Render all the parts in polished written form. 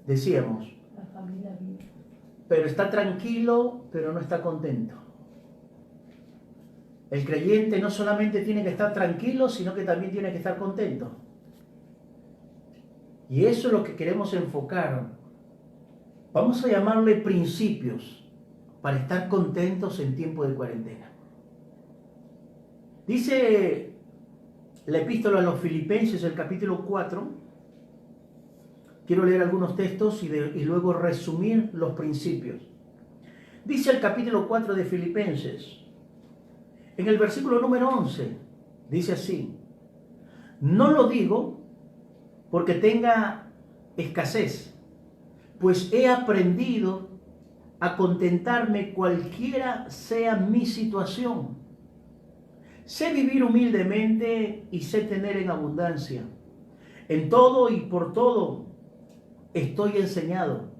decíamos. La familia viva. Pero está tranquilo, pero no está contento. El creyente no solamente tiene que estar tranquilo, sino que también tiene que estar contento. Y eso es lo que queremos enfocar. Vamos a llamarle principios para estar contentos en tiempo de cuarentena. Dice la epístola a los Filipenses, el capítulo 4. Quiero leer algunos textos y luego resumir los principios. Dice el capítulo 4 de Filipenses, en el versículo número 11, dice así: no lo digo porque tenga escasez, pues he aprendido a contentarme cualquiera sea mi situación. Sé vivir humildemente y sé tener en abundancia. En todo y por todo estoy enseñado,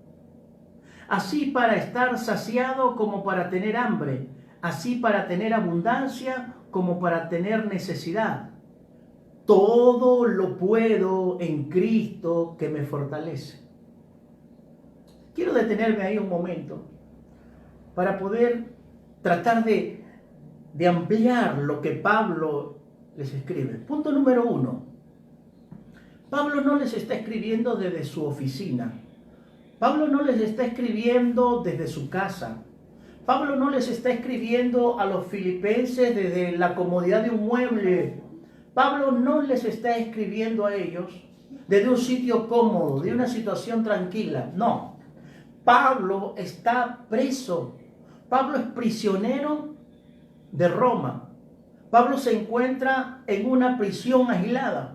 así para estar saciado como para tener hambre, así para tener abundancia como para tener necesidad. Todo lo puedo en Cristo que me fortalece. Quiero detenerme ahí un momento para poder tratar de ampliar lo que Pablo les escribe. Punto número 1. Pablo no les está escribiendo desde su oficina. Pablo no les está escribiendo desde su casa. Pablo no les está escribiendo a los filipenses desde la comodidad de un mueble. Pablo no les está escribiendo a ellos desde un sitio cómodo, de una situación tranquila. No. Pablo está preso. Pablo es prisionero de Roma. Pablo se encuentra en una prisión aislada.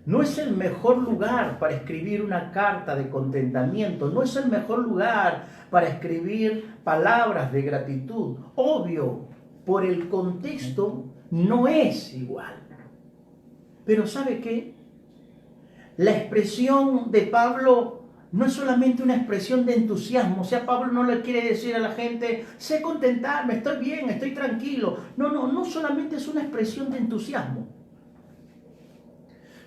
No es el mejor lugar para escribir una carta de contentamiento. No es el mejor lugar para escribir palabras de gratitud. Obvio, por el contexto no es igual. Pero ¿sabe qué? La expresión de Pablo no es solamente una expresión de entusiasmo. O sea, Pablo no le quiere decir a la gente, sé contentarme, estoy bien, estoy tranquilo. No solamente es una expresión de entusiasmo.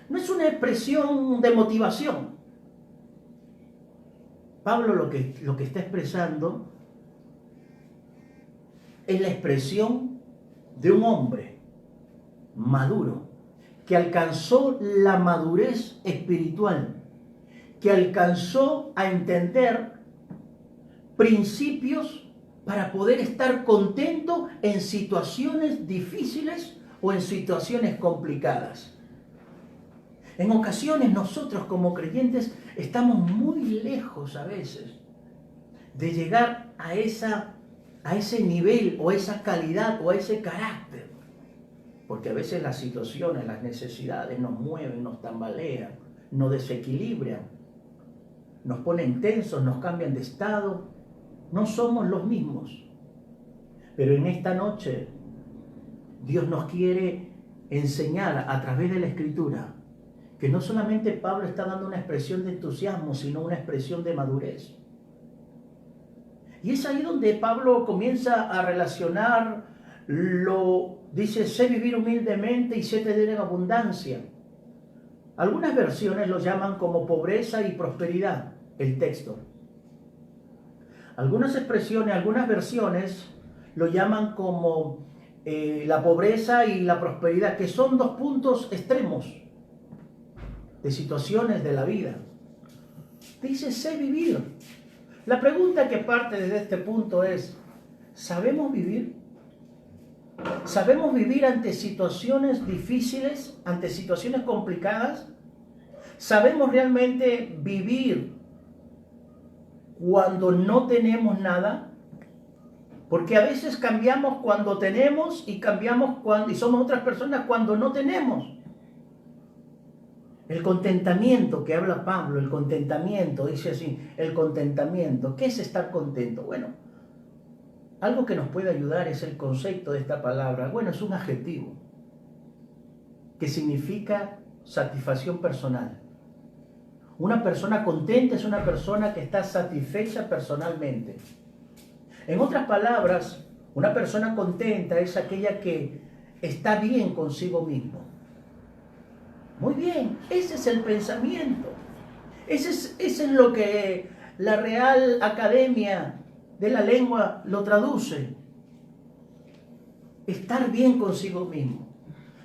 No es una expresión de motivación. Pablo lo que está expresando es la expresión de un hombre maduro, que alcanzó la madurez espiritual, que alcanzó a entender principios para poder estar contento en situaciones difíciles o en situaciones complicadas. En ocasiones nosotros como creyentes estamos muy lejos a veces de llegar a ese nivel o a esa calidad o a ese carácter. Porque a veces las situaciones, las necesidades nos mueven, nos tambalean, nos desequilibran, nos ponen tensos, nos cambian de estado. No somos los mismos. Pero en esta noche Dios nos quiere enseñar a través de la Escritura que no solamente Pablo está dando una expresión de entusiasmo, sino una expresión de madurez. Y es ahí donde Pablo comienza a relacionar dice, sé vivir humildemente y sé tener en abundancia. Algunas versiones lo llaman como pobreza y prosperidad, el texto. Algunas versiones lo llaman como la pobreza y la prosperidad, que son dos puntos extremos de situaciones de la vida. Dice, sé vivir. La pregunta que parte desde este punto es, ¿sabemos vivir? ¿Sabemos vivir ante situaciones difíciles, ante situaciones complicadas? ¿Sabemos realmente vivir cuando no tenemos nada? Porque a veces cambiamos cuando tenemos y cambiamos y somos otras personas cuando no tenemos. El contentamiento que habla Pablo, el contentamiento, dice así, el contentamiento. ¿Qué es estar contento? Bueno, algo que nos puede ayudar es el concepto de esta palabra. Bueno, es un adjetivo que significa satisfacción personal. Una persona contenta es una persona que está satisfecha personalmente. En otras palabras, una persona contenta es aquella que está bien consigo mismo. Muy bien, ese es el pensamiento. Ese es lo que la Real Academia de la Lengua lo traduce. Estar bien consigo mismo.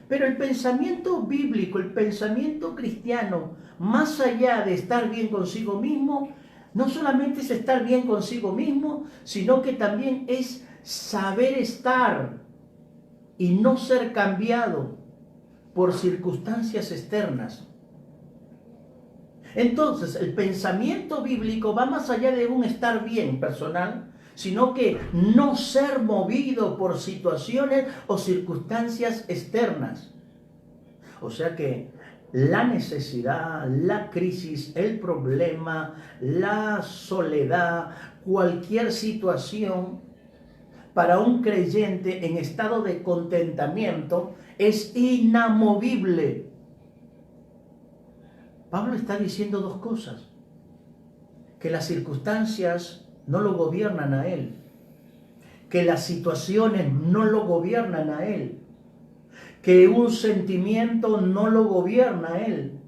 Pero el pensamiento bíblico, el pensamiento cristiano, más allá de estar bien consigo mismo, no solamente es estar bien consigo mismo, sino que también es saber estar y no ser cambiado por circunstancias externas. Entonces, el pensamiento bíblico va más allá de un estar bien personal, sino que no ser movido por situaciones o circunstancias externas. O sea que la necesidad, la crisis, el problema, la soledad, cualquier situación para un creyente en estado de contentamiento es inamovible. Pablo está diciendo dos cosas: que las circunstancias no lo gobiernan a él, que las situaciones no lo gobiernan a él, que un sentimiento no lo gobierna a él,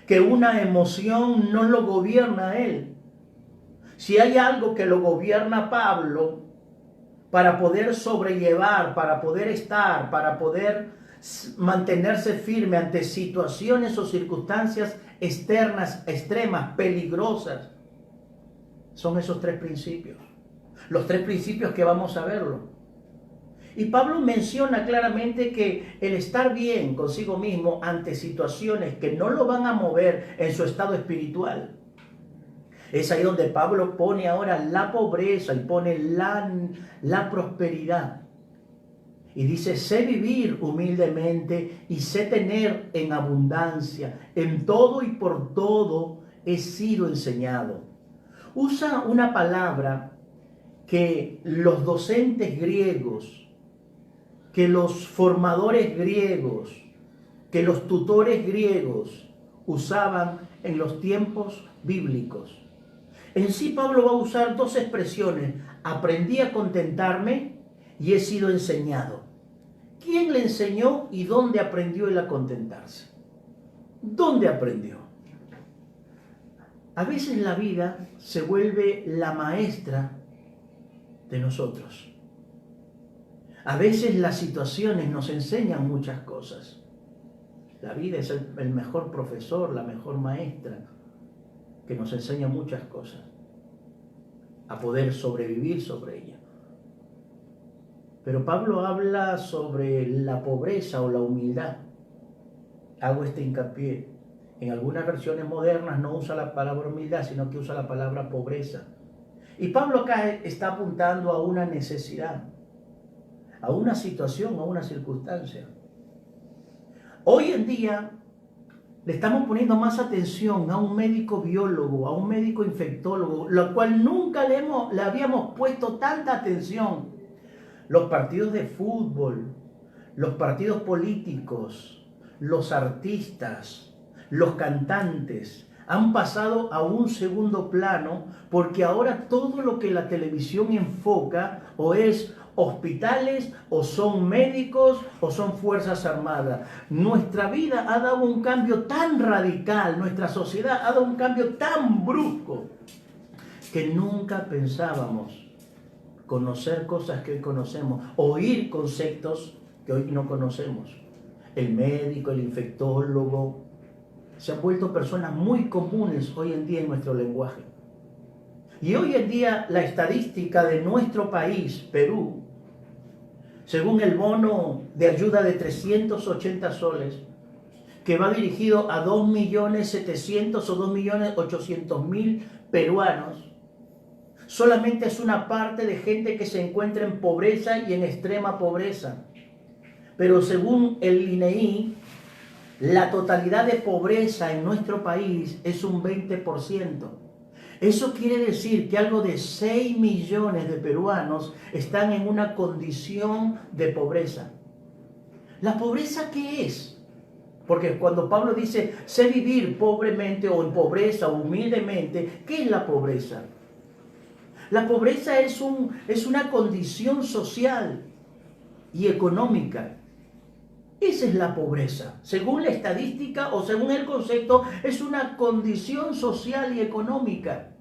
que una emoción no lo gobierna a él. Si hay algo que lo gobierna a Pablo para poder sobrellevar, para poder estar, para poder mantenerse firme ante situaciones o circunstancias externas, extremas, peligrosas, son esos tres principios. Los tres principios que vamos a verlo. Y Pablo menciona claramente que el estar bien consigo mismo ante situaciones que no lo van a mover en su estado espiritual. Es ahí donde Pablo pone ahora la pobreza y pone la prosperidad. Y dice, sé vivir humildemente y sé tener en abundancia. En todo y por todo he sido enseñado. Usa una palabra que los docentes griegos, que los formadores griegos, que los tutores griegos usaban en los tiempos bíblicos. En sí, Pablo va a usar dos expresiones: aprendí a contentarme y he sido enseñado. ¿Quién le enseñó y dónde aprendió él a contentarse? ¿Dónde aprendió? A veces la vida se vuelve la maestra de nosotros. A veces las situaciones nos enseñan muchas cosas. La vida es el mejor profesor, la mejor maestra, que nos enseña muchas cosas, a poder sobrevivir sobre ella. Pero Pablo habla sobre la pobreza o la humildad. Hago este hincapié. En algunas versiones modernas no usa la palabra humildad, sino que usa la palabra pobreza. Y Pablo acá está apuntando a una necesidad, a una situación, a una circunstancia. Hoy en día le estamos poniendo más atención a un médico biólogo, a un médico infectólogo, lo cual nunca le habíamos puesto tanta atención. Los partidos de fútbol, los partidos políticos, los artistas, los cantantes han pasado a un segundo plano, porque ahora todo lo que la televisión enfoca o es hospitales, o son médicos, o son fuerzas armadas. Nuestra vida ha dado un cambio tan radical, nuestra sociedad ha dado un cambio tan brusco, que nunca pensábamos conocer cosas que hoy conocemos, oír conceptos que hoy no conocemos. El médico, el infectólogo, se han vuelto personas muy comunes hoy en día en nuestro lenguaje. Y hoy en día la estadística de nuestro país, Perú, según el bono de ayuda de 380 soles, que va dirigido a 2.700.000 o 2.800.000 peruanos, solamente es una parte de gente que se encuentra en pobreza y en extrema pobreza. Pero según el INEI, la totalidad de pobreza en nuestro país es un 20%. Eso quiere decir que algo de 6 millones de peruanos están en una condición de pobreza. ¿La pobreza qué es? Porque cuando Pablo dice, sé vivir pobremente o en pobreza o humildemente, ¿qué es la pobreza? La pobreza es una condición social y económica. Esa es la pobreza. Según la estadística o según el concepto, es una condición social y económica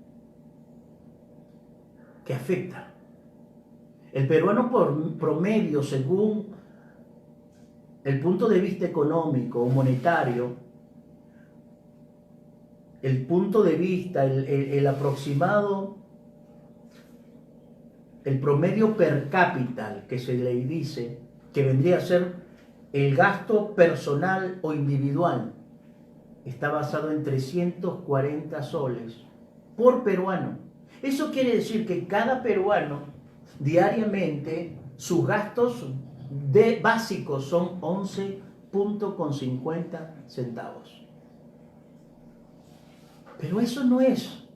que afecta. El peruano por promedio, según el punto de vista económico o monetario, el punto de vista, el aproximado, el promedio per cápita que se le dice, que vendría a ser el gasto personal o individual, está basado en 340 soles por peruano. Eso quiere decir que cada peruano diariamente sus gastos básicos son 11.50 centavos. Pero eso no es.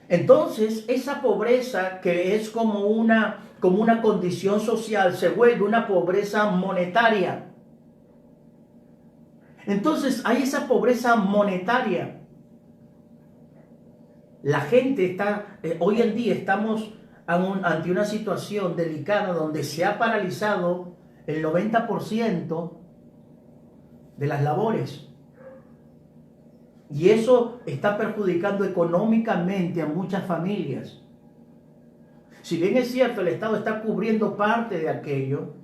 Entonces, esa pobreza que es como una condición social se vuelve una pobreza monetaria. Entonces, hay esa pobreza monetaria. La gente está, hoy en día estamos ante una situación delicada donde se ha paralizado el 90% de las labores. Y eso está perjudicando económicamente a muchas familias. Si bien es cierto, el Estado está cubriendo parte de aquello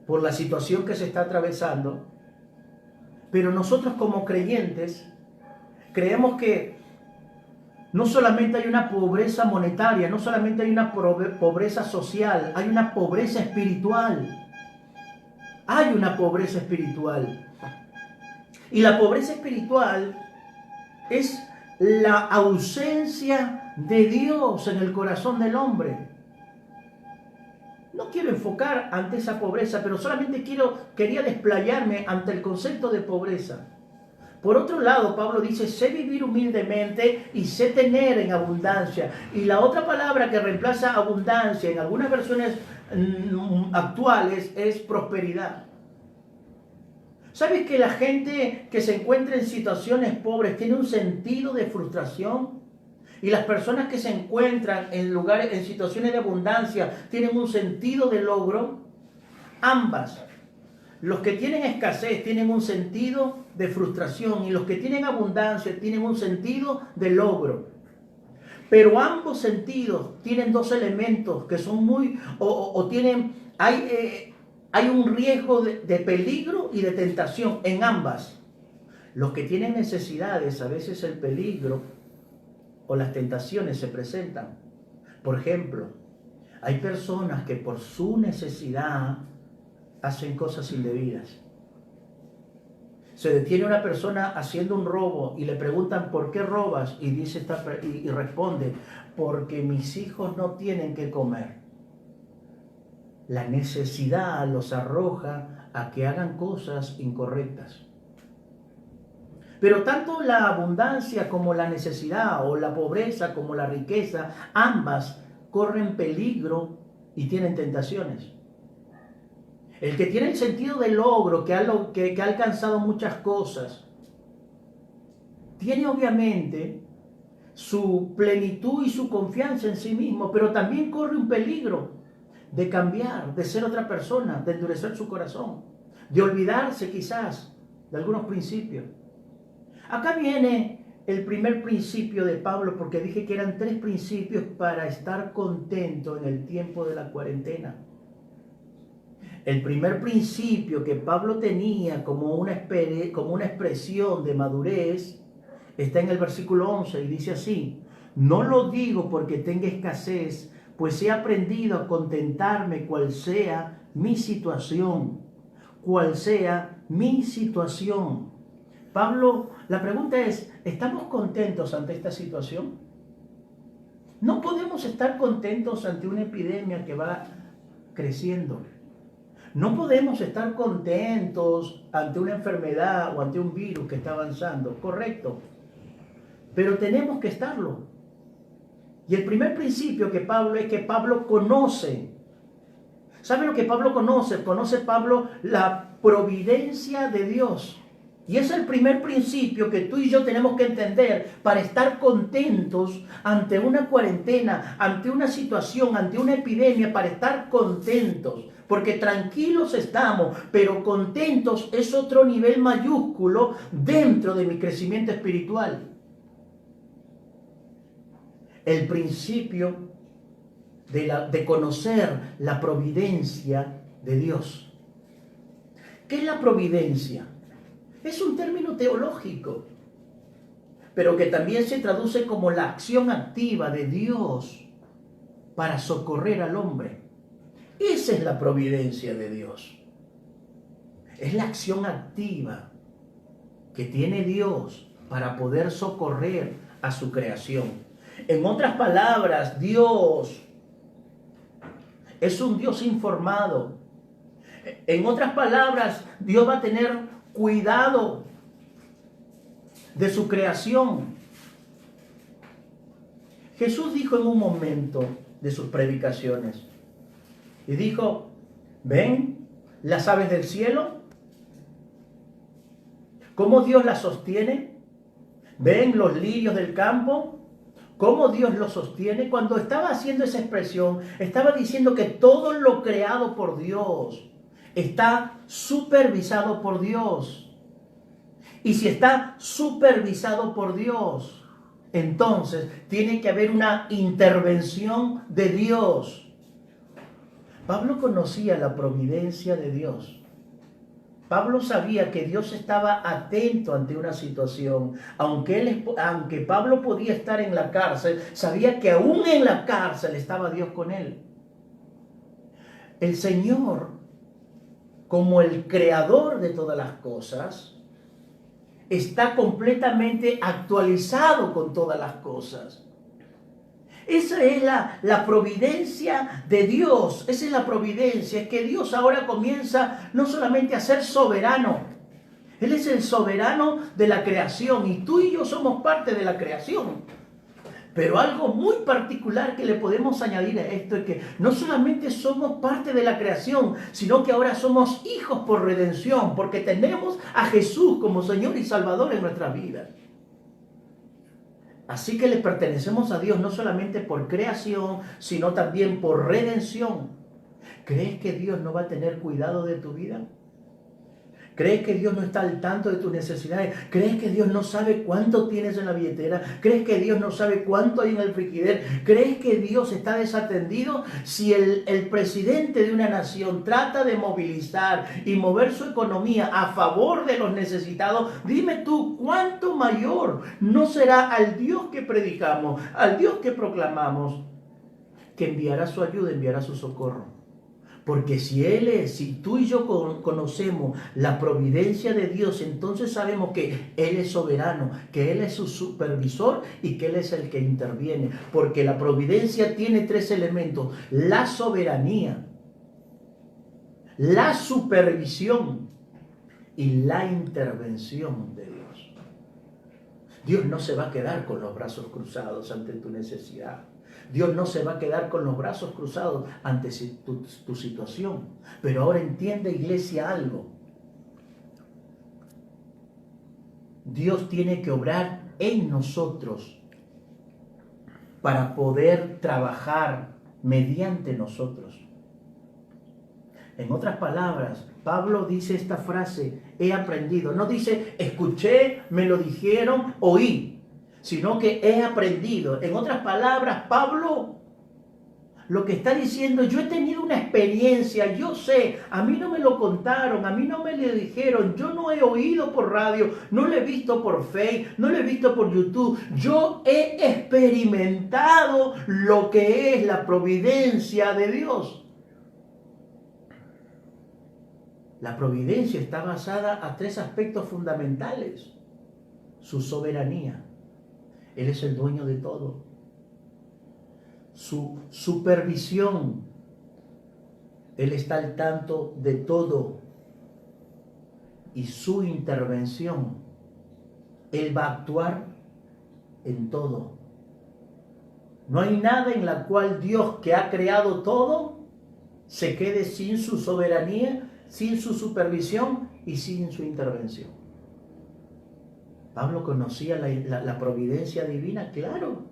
por la situación que se está atravesando, pero nosotros como creyentes creemos que no solamente hay una pobreza monetaria, no solamente hay una pobreza social, hay una pobreza espiritual. Hay una pobreza espiritual. Y la pobreza espiritual es la ausencia de Dios en el corazón del hombre. No quiero enfocar ante esa pobreza, pero solamente quería desplayarme ante el concepto de pobreza. Por otro lado, Pablo dice, sé vivir humildemente y sé tener en abundancia. Y la otra palabra que reemplaza abundancia en algunas versiones actuales es prosperidad. ¿Sabes que la gente que se encuentra en situaciones pobres tiene un sentido de frustración? Y las personas que se encuentran en situaciones de abundancia tienen un sentido de logro. Ambas. Los que tienen escasez tienen un sentido de frustración y los que tienen abundancia tienen un sentido de logro. Pero ambos sentidos tienen dos elementos que son hay un riesgo de peligro y de tentación en ambas. Los que tienen necesidades, a veces el peligro o las tentaciones se presentan. Por ejemplo, hay personas que por su necesidad hacen cosas indebidas. Se detiene una persona haciendo un robo y le preguntan ¿por qué robas? Y responde, porque mis hijos no tienen que comer. La necesidad los arroja a que hagan cosas incorrectas. Pero tanto la abundancia como la necesidad, o la pobreza como la riqueza, ambas corren peligro y tienen tentaciones. El que tiene el sentido de logro, que ha alcanzado muchas cosas, tiene obviamente su plenitud y su confianza en sí mismo, pero también corre un peligro de cambiar, de ser otra persona, de endurecer su corazón, de olvidarse quizás de algunos principios. Acá viene el primer principio de Pablo, porque dije que eran 3 principios para estar contento en el tiempo de la cuarentena. El primer principio que Pablo tenía como una expresión de madurez está en el versículo 11 y dice así: no lo digo porque tenga escasez, pues he aprendido a contentarme cual sea mi situación. Cual sea mi situación. Pablo, la pregunta es, ¿estamos contentos ante esta situación? No podemos estar contentos ante una epidemia que va creciendo. No podemos estar contentos ante una enfermedad o ante un virus que está avanzando, correcto. Pero tenemos que estarlo. Y el primer principio que Pablo conoce. ¿Sabe lo que Pablo conoce? Conoce Pablo la providencia de Dios. Y es el primer principio que tú y yo tenemos que entender para estar contentos ante una cuarentena, ante una situación, ante una epidemia, para estar contentos. porque tranquilos estamos, pero contentos es otro nivel mayúsculo dentro de mi crecimiento espiritual. El principio de conocer la providencia de Dios. ¿Qué es la providencia? Es un término teológico, pero que también se traduce como la acción activa de Dios para socorrer al hombre. Esa es la providencia de Dios. Es la acción activa que tiene Dios para poder socorrer a su creación. En otras palabras, Dios es un Dios informado. En otras palabras, Dios va a tener cuidado de su creación. Jesús dijo en un momento de sus predicaciones, y dijo, ¿ven las aves del cielo? ¿Cómo Dios las sostiene? ¿Ven los lirios del campo? ¿Cómo Dios los sostiene? Cuando estaba haciendo esa expresión, estaba diciendo que todo lo creado por Dios está supervisado por Dios. Y si está supervisado por Dios, entonces tiene que haber una intervención de Dios. Pablo conocía la providencia de Dios. Pablo sabía que Dios estaba atento ante una situación. Aunque Pablo podía estar en la cárcel, sabía que aún en la cárcel estaba Dios con él. El Señor, como el creador de todas las cosas, está completamente actualizado con todas las cosas. Esa es la providencia de Dios. Esa es la providencia. Es que Dios ahora comienza no solamente a ser soberano. Él es el soberano de la creación. Y tú y yo somos parte de la creación. Pero algo muy particular que le podemos añadir a esto es que no solamente somos parte de la creación, sino que ahora somos hijos por redención. Porque tenemos a Jesús como Señor y Salvador en nuestras vidas. Así que le pertenecemos a Dios no solamente por creación, sino también por redención. ¿Crees que Dios no va a tener cuidado de tu vida? ¿Crees que Dios no está al tanto de tus necesidades? ¿Crees que Dios no sabe cuánto tienes en la billetera? ¿Crees que Dios no sabe cuánto hay en el frigider? ¿Crees que Dios está desatendido? Si el presidente de una nación trata de movilizar y mover su economía a favor de los necesitados, dime tú, ¿cuánto mayor no será al Dios que predicamos, al Dios que proclamamos, que enviará su ayuda, enviará su socorro? Porque si tú y yo conocemos la providencia de Dios, entonces sabemos que Él es soberano, que Él es su supervisor y que Él es el que interviene. Porque la providencia tiene tres elementos: la soberanía, la supervisión y la intervención de Dios. Dios no se va a quedar con los brazos cruzados ante tu necesidad. Dios no se va a quedar con los brazos cruzados ante tu situación. Pero ahora entiende, iglesia, algo. Dios tiene que obrar en nosotros para poder trabajar mediante nosotros. En otras palabras, Pablo dice esta frase, he aprendido. No dice, escuché, me lo dijeron, oí, sino que he aprendido. En otras palabras, Pablo lo que está diciendo, yo he tenido una experiencia, yo sé, a mí no me lo contaron, a mí no me lo dijeron, yo no he oído por radio, no lo he visto por Facebook, no lo he visto por YouTube, yo he experimentado lo que es la providencia de Dios. La providencia está basada a tres aspectos fundamentales. Su soberanía. Él es el dueño de todo. Su supervisión. Él está al tanto de todo. Y su intervención. Él va a actuar en todo. No hay nada en la cual Dios, que ha creado todo, se quede sin su soberanía, sin su supervisión y sin su intervención. Pablo conocía la providencia divina, claro.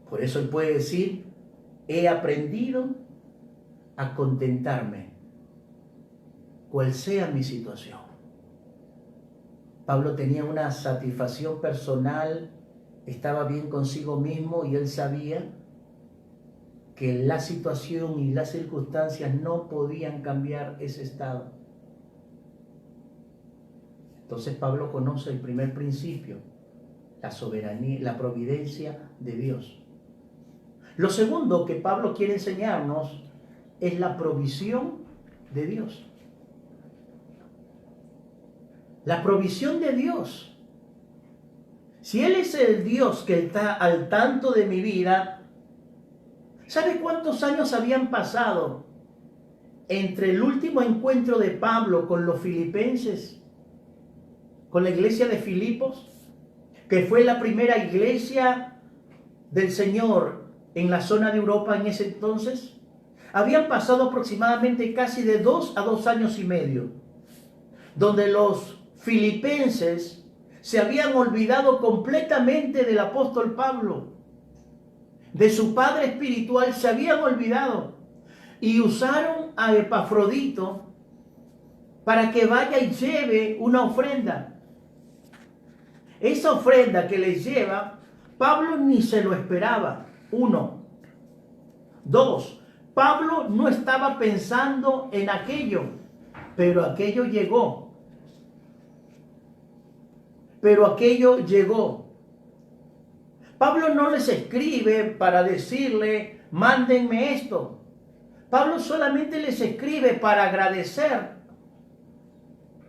Por eso él puede decir, he aprendido a contentarme, cual sea mi situación. Pablo tenía una satisfacción personal, estaba bien consigo mismo y él sabía que la situación y las circunstancias no podían cambiar ese estado. Entonces Pablo conoce el primer principio, la soberanía, la providencia de Dios. Lo segundo que Pablo quiere enseñarnos es la provisión de Dios. La provisión de Dios. Si Él es el Dios que está al tanto de mi vida, ¿sabe cuántos años habían pasado entre el último encuentro de Pablo con los filipenses, con la iglesia de Filipos, que fue la primera iglesia del Señor en la zona de Europa en ese entonces? Habían pasado aproximadamente casi de 2 a 2 años y medio, donde los filipenses se habían olvidado completamente del apóstol Pablo, de su padre espiritual, se habían olvidado y usaron a Epafrodito para que vaya y lleve una ofrenda. Esa ofrenda que les lleva, Pablo ni se lo esperaba. 1. 2. Pablo no estaba pensando en aquello, pero aquello llegó. Pablo no les escribe para decirle, mándenme esto. Pablo solamente les escribe para agradecer.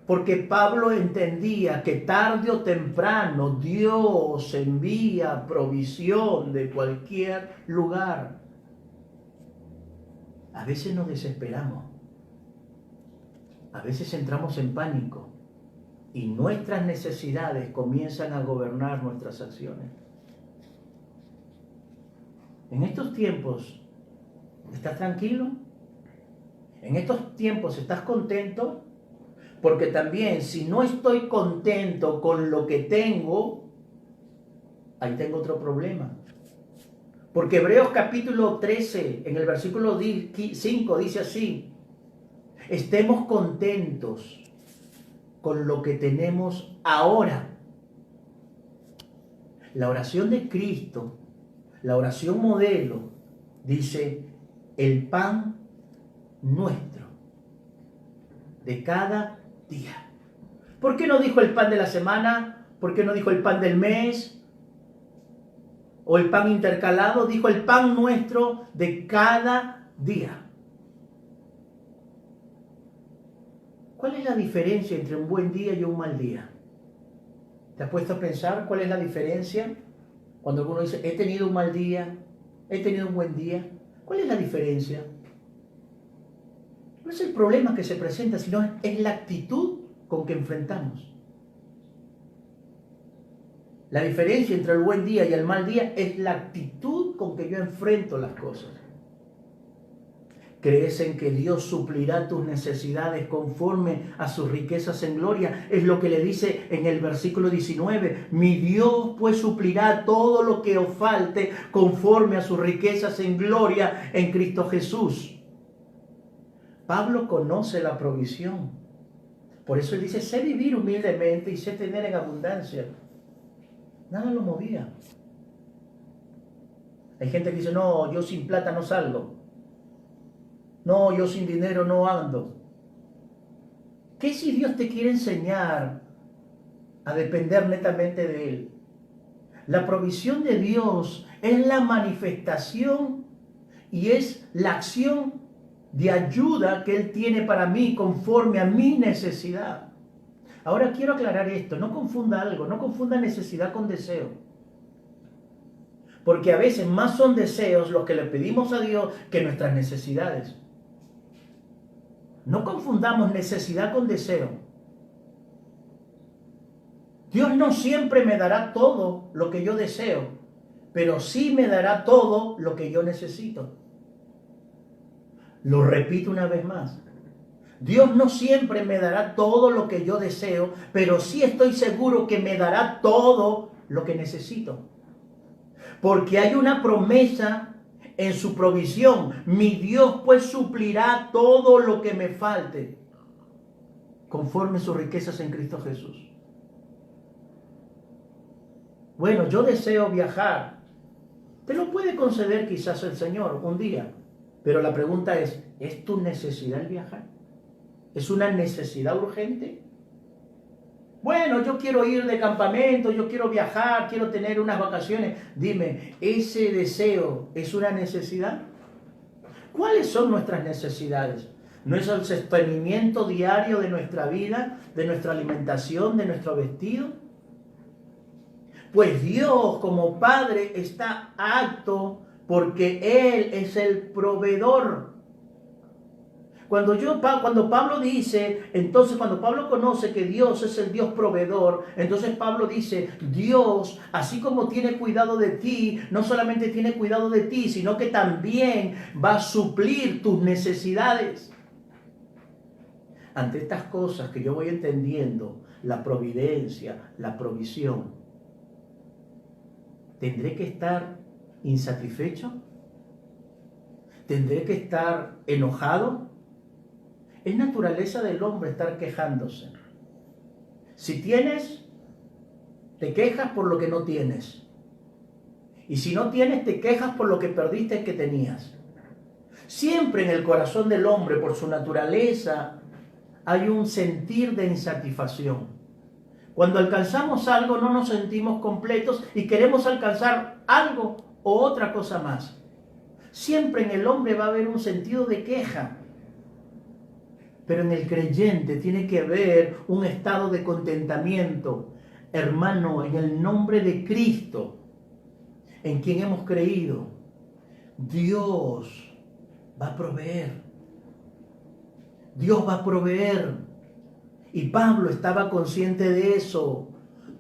Porque Pablo entendía que tarde o temprano Dios envía provisión de cualquier lugar. A veces nos desesperamos. A veces entramos en pánico. Y nuestras necesidades comienzan a gobernar nuestras acciones. En estos tiempos, ¿estás tranquilo? En estos tiempos, ¿estás contento? Porque también, si no estoy contento con lo que tengo, ahí tengo otro problema. Porque Hebreos capítulo 13, en el versículo 5, dice así: estemos contentos con lo que tenemos ahora. La oración de Cristo, la oración modelo, dice: el pan nuestro de cada día. ¿Por qué no dijo el pan de la semana? ¿Por qué no dijo el pan del mes? ¿O el pan intercalado? Dijo el pan nuestro de cada día. ¿Cuál es la diferencia entre un buen día y un mal día? ¿Te has puesto a pensar cuál es la diferencia? Cuando alguno dice, he tenido un mal día, he tenido un buen día. ¿Cuál es la diferencia? No es el problema que se presenta, sino es la actitud con que enfrentamos. La diferencia entre el buen día y el mal día es la actitud con que yo enfrento las cosas. ¿Crees en que Dios suplirá tus necesidades conforme a sus riquezas en gloria? Es lo que le dice en el versículo 19. Mi Dios pues suplirá todo lo que os falte conforme a sus riquezas en gloria en Cristo Jesús. Pablo conoce la provisión. Por eso él dice, sé vivir humildemente y sé tener en abundancia. Nada lo movía. Hay gente que dice, no, yo sin plata no salgo. No, yo sin dinero no ando. ¿Qué si Dios te quiere enseñar a depender netamente de Él? La provisión de Dios es la manifestación y es la acción de ayuda que Él tiene para mí conforme a mi necesidad. Ahora quiero aclarar esto, no confunda algo, no confunda necesidad con deseo. Porque a veces más son deseos los que le pedimos a Dios que nuestras necesidades. No confundamos necesidad con deseo. Dios no siempre me dará todo lo que yo deseo, pero sí me dará todo lo que yo necesito. Lo repito una vez más. Dios no siempre me dará todo lo que yo deseo, pero sí estoy seguro que me dará todo lo que necesito. Porque hay una promesa en su provisión. Mi Dios pues suplirá todo lo que me falte, conforme sus riquezas en Cristo Jesús. Bueno, yo deseo viajar. Te lo puede conceder quizás el Señor un día. Pero la pregunta ¿es tu necesidad el viajar? ¿Es una necesidad urgente? Bueno, yo quiero ir de campamento, yo quiero viajar, quiero tener unas vacaciones. Dime, ¿ese deseo es una necesidad? ¿Cuáles son nuestras necesidades? ¿No es el sostenimiento diario de nuestra vida, de nuestra alimentación, de nuestro vestido? Pues Dios como Padre está apto porque Él es el proveedor. Cuando Pablo dice, entonces cuando Pablo conoce que Dios es el Dios proveedor, entonces Pablo dice, Dios, así como tiene cuidado de ti, no solamente tiene cuidado de ti, sino que también va a suplir tus necesidades. Ante estas cosas que yo voy entendiendo, la providencia, la provisión, ¿tendré que estar insatisfecho? ¿Tendré que estar enojado? Es naturaleza del hombre estar quejándose. Si tienes, te quejas por lo que no tienes. Y si no tienes, te quejas por lo que perdiste que tenías. Siempre en el corazón del hombre, por su naturaleza, hay un sentir de insatisfacción. Cuando alcanzamos algo no nos sentimos completos y queremos alcanzar algo o otra cosa más. Siempre en el hombre va a haber un sentido de queja. Pero en el creyente tiene que haber un estado de contentamiento. Hermano, en el nombre de Cristo, en quien hemos creído, Dios va a proveer. Dios va a proveer. Y Pablo estaba consciente de eso.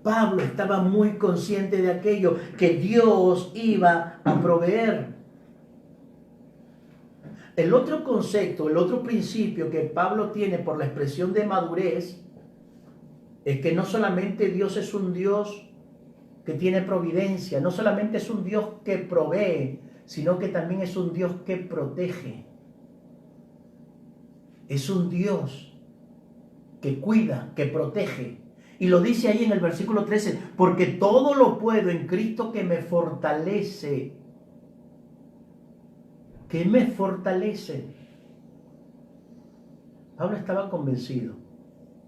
Pablo estaba muy consciente de aquello, que Dios iba a proveer. El otro concepto, el otro principio que Pablo tiene por la expresión de madurez es que no solamente Dios es un Dios que tiene providencia, no solamente es un Dios que provee, sino que también es un Dios que protege. Es un Dios que cuida, que protege. Y lo dice ahí en el versículo 13, porque todo lo puedo en Cristo que me fortalece. Que me fortalece. Pablo estaba convencido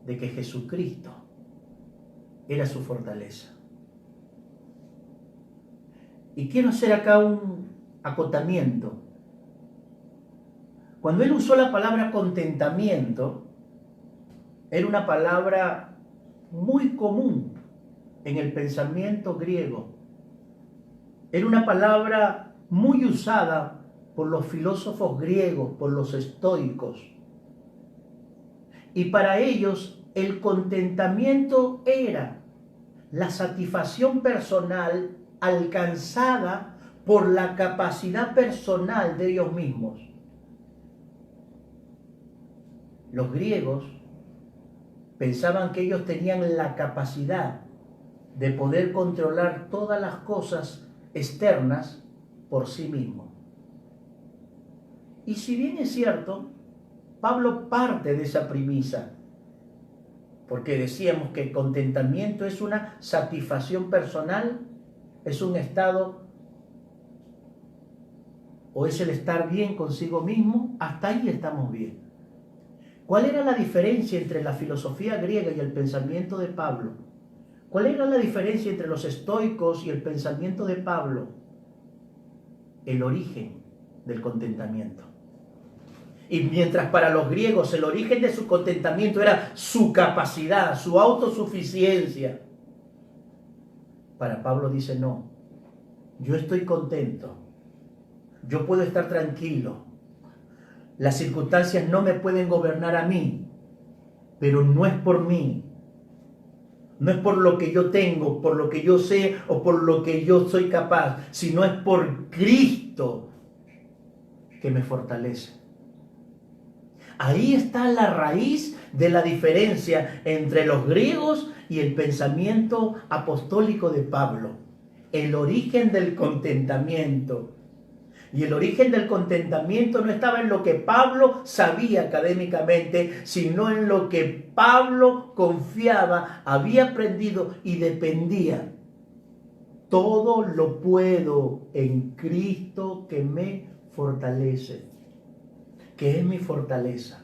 de que Jesucristo era su fortaleza. Y quiero hacer acá un acotamiento. Cuando él usó la palabra contentamiento, era una palabra muy común en el pensamiento griego. Era una palabra muy usada por los filósofos griegos, por los estoicos. Y para ellos el contentamiento era la satisfacción personal alcanzada por la capacidad personal de ellos mismos. Los griegos pensaban que ellos tenían la capacidad de poder controlar todas las cosas externas por sí mismos. Y si bien es cierto, Pablo parte de esa premisa, porque decíamos que el contentamiento es una satisfacción personal, es un estado, o es el estar bien consigo mismo, hasta ahí estamos bien. ¿Cuál era la diferencia entre la filosofía griega y el pensamiento de Pablo? ¿Cuál era la diferencia entre los estoicos y el pensamiento de Pablo? El origen del contentamiento. Y mientras para los griegos el origen de su contentamiento era su capacidad, su autosuficiencia, para Pablo dice no, yo estoy contento, yo puedo estar tranquilo, las circunstancias no me pueden gobernar a mí, pero no es por mí, no es por lo que yo tengo, por lo que yo sé o por lo que yo soy capaz, sino es por Cristo que me fortalece. Ahí está la raíz de la diferencia entre los griegos y el pensamiento apostólico de Pablo. El origen del contentamiento. Y el origen del contentamiento no estaba en lo que Pablo sabía académicamente, sino en lo que Pablo confiaba, había aprendido y dependía. Todo lo puedo en Cristo que me fortalece, que es mi fortaleza.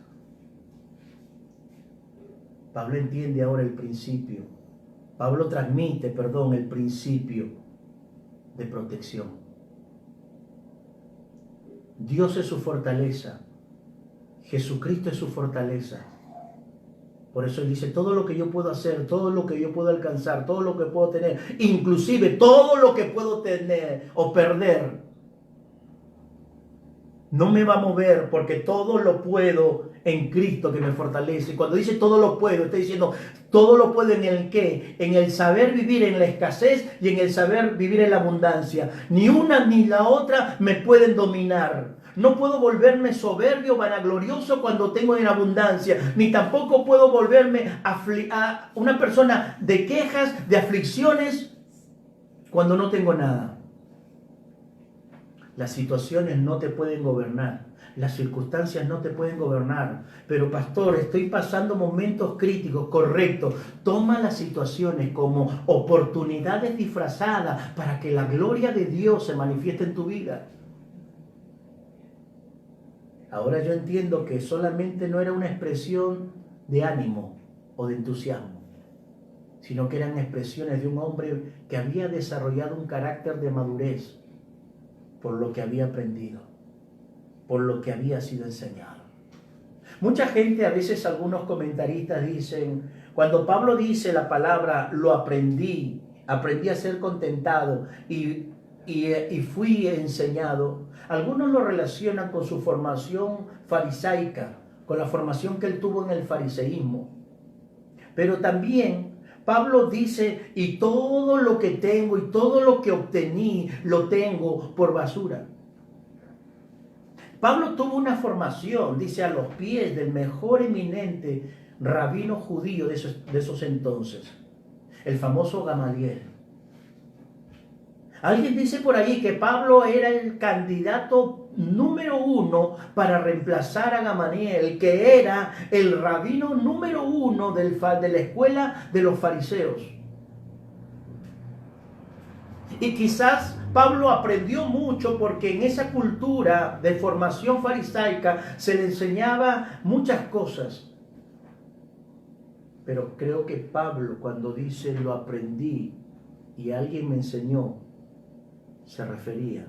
Pablo entiende ahora el principio. Pablo transmite, el principio de protección. Dios es su fortaleza. Jesucristo es su fortaleza. Por eso él dice, todo lo que yo puedo hacer, todo lo que yo puedo alcanzar, todo lo que puedo tener, inclusive todo lo que puedo tener o perder, no me va a mover porque todo lo puedo en Cristo que me fortalece. Y cuando dice todo lo puedo, está diciendo todo lo puedo en el qué, en el saber vivir en la escasez y en el saber vivir en la abundancia. Ni una ni la otra me pueden dominar. No puedo volverme soberbio, vanaglorioso cuando tengo en abundancia, ni tampoco puedo volverme a una persona de quejas, de aflicciones, cuando no tengo nada. Las situaciones no te pueden gobernar, las circunstancias no te pueden gobernar. Pero pastor, estoy pasando momentos críticos, correcto. Toma las situaciones como oportunidades disfrazadas para que la gloria de Dios se manifieste en tu vida. Ahora yo entiendo que solamente no era una expresión de ánimo o de entusiasmo, sino que eran expresiones de un hombre que había desarrollado un carácter de madurez por lo que había aprendido, por lo que había sido enseñado. Mucha gente, a veces algunos comentaristas dicen, cuando Pablo dice la palabra lo aprendí a ser contentado y fui enseñado, algunos lo relacionan con su formación farisaica, con la formación que él tuvo en el fariseísmo. Pero también Pablo dice, y todo lo que tengo y todo lo que obtení, lo tengo por basura. Pablo tuvo una formación, dice, a los pies del mejor eminente rabino judío de esos entonces, el famoso Gamaliel. Alguien dice por ahí que Pablo era el candidato número 1 para reemplazar a Gamaliel, que era el rabino número 1 de la escuela de los fariseos. Y quizás Pablo aprendió mucho porque en esa cultura de formación farisaica se le enseñaba muchas cosas. Pero creo que Pablo, cuando dice lo aprendí y alguien me enseñó, se refería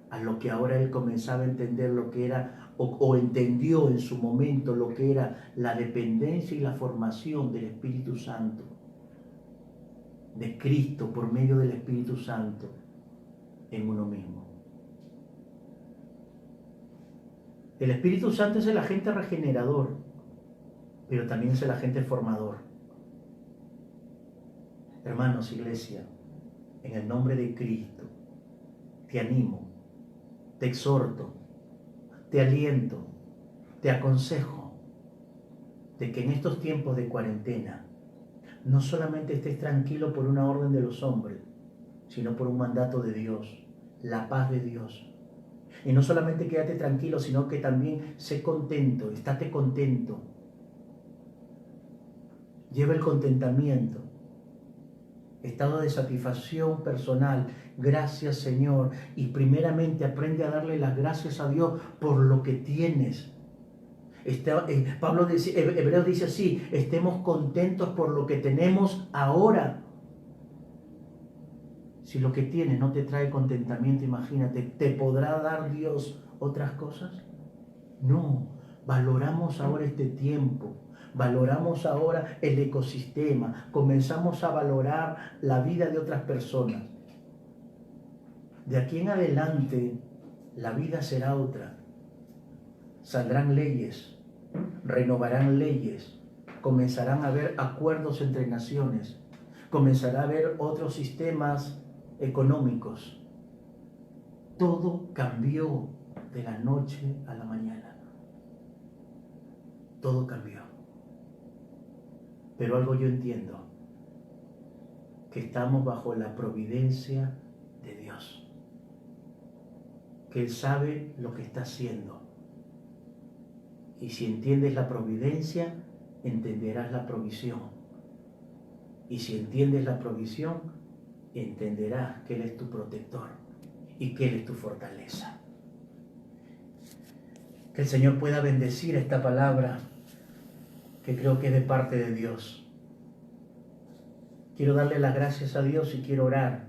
a lo que ahora él comenzaba a entender lo que era, o entendió en su momento lo que era la dependencia y la formación del Espíritu Santo, de Cristo por medio del Espíritu Santo en uno mismo. El Espíritu Santo es el agente regenerador, pero también es el agente formador. Hermanos, iglesia, en el nombre de Cristo, te animo, te exhorto, te aliento, te aconsejo de que en estos tiempos de cuarentena no solamente estés tranquilo por una orden de los hombres, sino por un mandato de Dios, la paz de Dios. Y no solamente quédate tranquilo, sino que también sé contento, estate contento. Lleva el contentamiento, estado de satisfacción personal. Gracias, Señor. Y primeramente aprende a darle las gracias a Dios por lo que tienes. Hebreos dice así, estemos contentos por lo que tenemos ahora. Si lo que tienes no te trae contentamiento, imagínate, ¿te podrá dar Dios otras cosas? No, valoramos ahora este tiempo. Valoramos ahora el ecosistema, comenzamos a valorar la vida de otras personas. De aquí en adelante, la vida será otra. Saldrán leyes, renovarán leyes, comenzarán a haber acuerdos entre naciones, comenzará a haber otros sistemas económicos. Todo cambió de la noche a la mañana. Todo cambió. Pero algo yo entiendo, que estamos bajo la providencia de Dios, porque Él sabe lo que está haciendo. Y si entiendes la providencia, entenderás la provisión. Y si entiendes la provisión, entenderás que Él es tu protector y que Él es tu fortaleza. Que el Señor pueda bendecir esta palabra, que creo que es de parte de Dios. Quiero darle las gracias a Dios y quiero orar,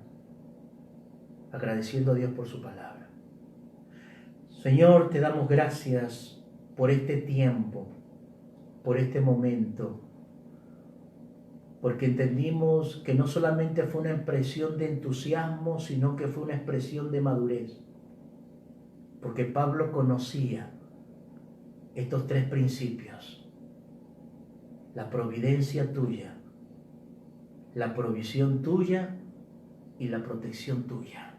agradeciendo a Dios por su palabra. Señor, te damos gracias por este tiempo, por este momento, porque entendimos que no solamente fue una expresión de entusiasmo, sino que fue una expresión de madurez. Porque Pablo conocía estos tres principios: la providencia tuya, la provisión tuya y la protección tuya.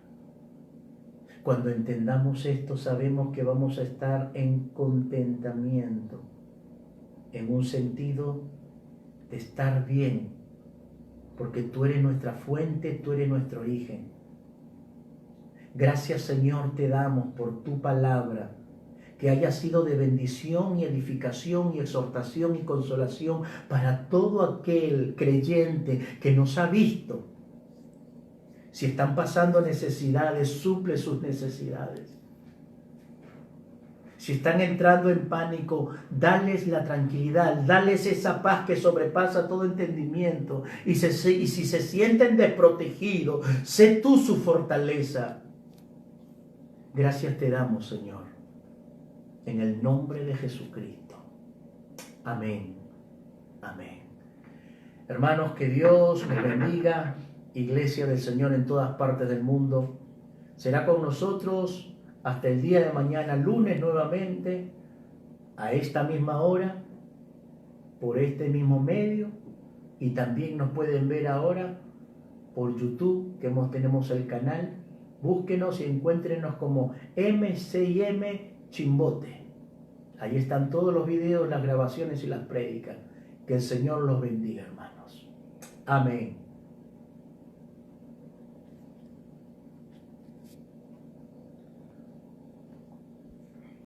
Cuando entendamos esto, sabemos que vamos a estar en contentamiento, en un sentido de estar bien, porque tú eres nuestra fuente, tú eres nuestro origen. Gracias, Señor, te damos por tu palabra, que haya sido de bendición y edificación y exhortación y consolación para todo aquel creyente que nos ha visto. Si están pasando necesidades, suple sus necesidades. Si están entrando en pánico, dales la tranquilidad, dales esa paz que sobrepasa todo entendimiento. Y si se sienten desprotegidos, sé tú su fortaleza. Gracias te damos, Señor, en el nombre de Jesucristo. Amén. Amén. Hermanos, que Dios les bendiga. Iglesia del Señor en todas partes del mundo. Será con nosotros hasta el día de mañana, lunes, nuevamente, a esta misma hora, por este mismo medio. Y también nos pueden ver ahora por YouTube, que tenemos el canal. Búsquenos y encuéntrenos como M6M Chimbote. Ahí están todos los videos, las grabaciones y las prédicas. Que el Señor los bendiga, hermanos. Amén.